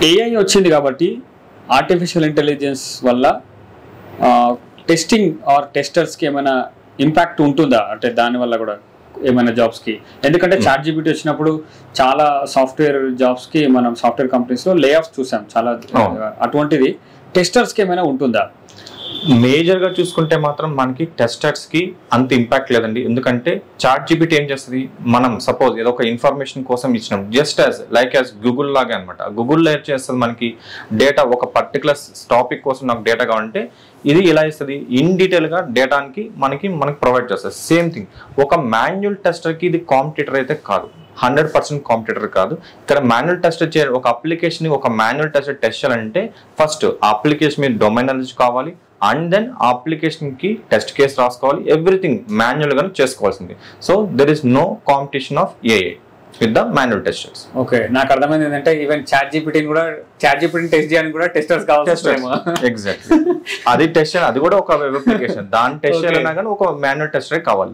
AI వచ్చింది కాబట్టి artificial intelligence వల్ల టెస్టింగ్ ఆర్ టెస్టర్స్కి ఏమైనా ఇంపాక్ట్ ఉంటుందా? అంటే దానివల్ల కూడా ఏమైనా జాబ్స్కి, ఎందుకంటే చాట్ జీపీటీ వచ్చినప్పుడు చాలా సాఫ్ట్వేర్ జాబ్స్కి మనం సాఫ్ట్వేర్ కంపెనీస్లో లే ఆఫ్స్ చూసాం చాలా. అటువంటిది టెస్టర్స్కి ఏమైనా ఉంటుందా? మేజర్గా చూసుకుంటే మాత్రం మనకి టెస్టర్స్కి అంత ఇంపాక్ట్ లేదండి. ఎందుకంటే చాట్ జీపీటీ ఏం చేస్తుంది, మనం సపోజ్ ఏదో ఒక ఇన్ఫర్మేషన్ కోసం ఇచ్చినాం, జస్ట్ యాజ్ గూగుల్ లాగే అనమాట. గూగుల్లో ఏం చేస్తుంది, మనకి డేటా ఒక పర్టికులర్ టాపిక్ కోసం నాకు డేటా కావాలంటే ఇది ఇలా ఇస్తుంది, ఇన్ డీటెయిల్గా డేటాకి మనకి ప్రొవైడ్ చేస్తుంది. సేమ్ థింగ్ ఒక మాన్యువల్ టెస్టర్కి ఇది కాంపిటీటర్ అయితే కాదు, 100% కాంపిటీటర్ కాదు. ఇక్కడ మాన్యువల్ టెస్ట్ ఒక అప్లికేషన్ ఒక మాన్యువల్ టెస్ట్ చేయాలంటే ఫస్ట్ ఆ అప్లికేషన్ మీద డొమైన్ నాలెడ్జ్ కావాలి, అండ్ దెన్ ఆ అప్లికేషన్కి టెస్ట్ కేసు రాసుకోవాలి, ఎవ్రీథింగ్ మాన్యువల్గా చేసుకోవాల్సింది. So there is no competition of AI with the manual testers. Okay, నాకు అర్థమైంది ఏంటంటే ఈవెన్ చాట్ జీపీటీని టెస్ట్ చేయడానికి కూడా టెస్టర్స్ కావాలి. ఎగ్జాక్ట్లీ, అది టెస్ట్, అది కూడా ఒక వెబ్ అప్లికేషన్, దాని టెస్ట్ చేయాలన్నా కానీ ఒక మాన్యువల్ టెస్టర్ కావాలి.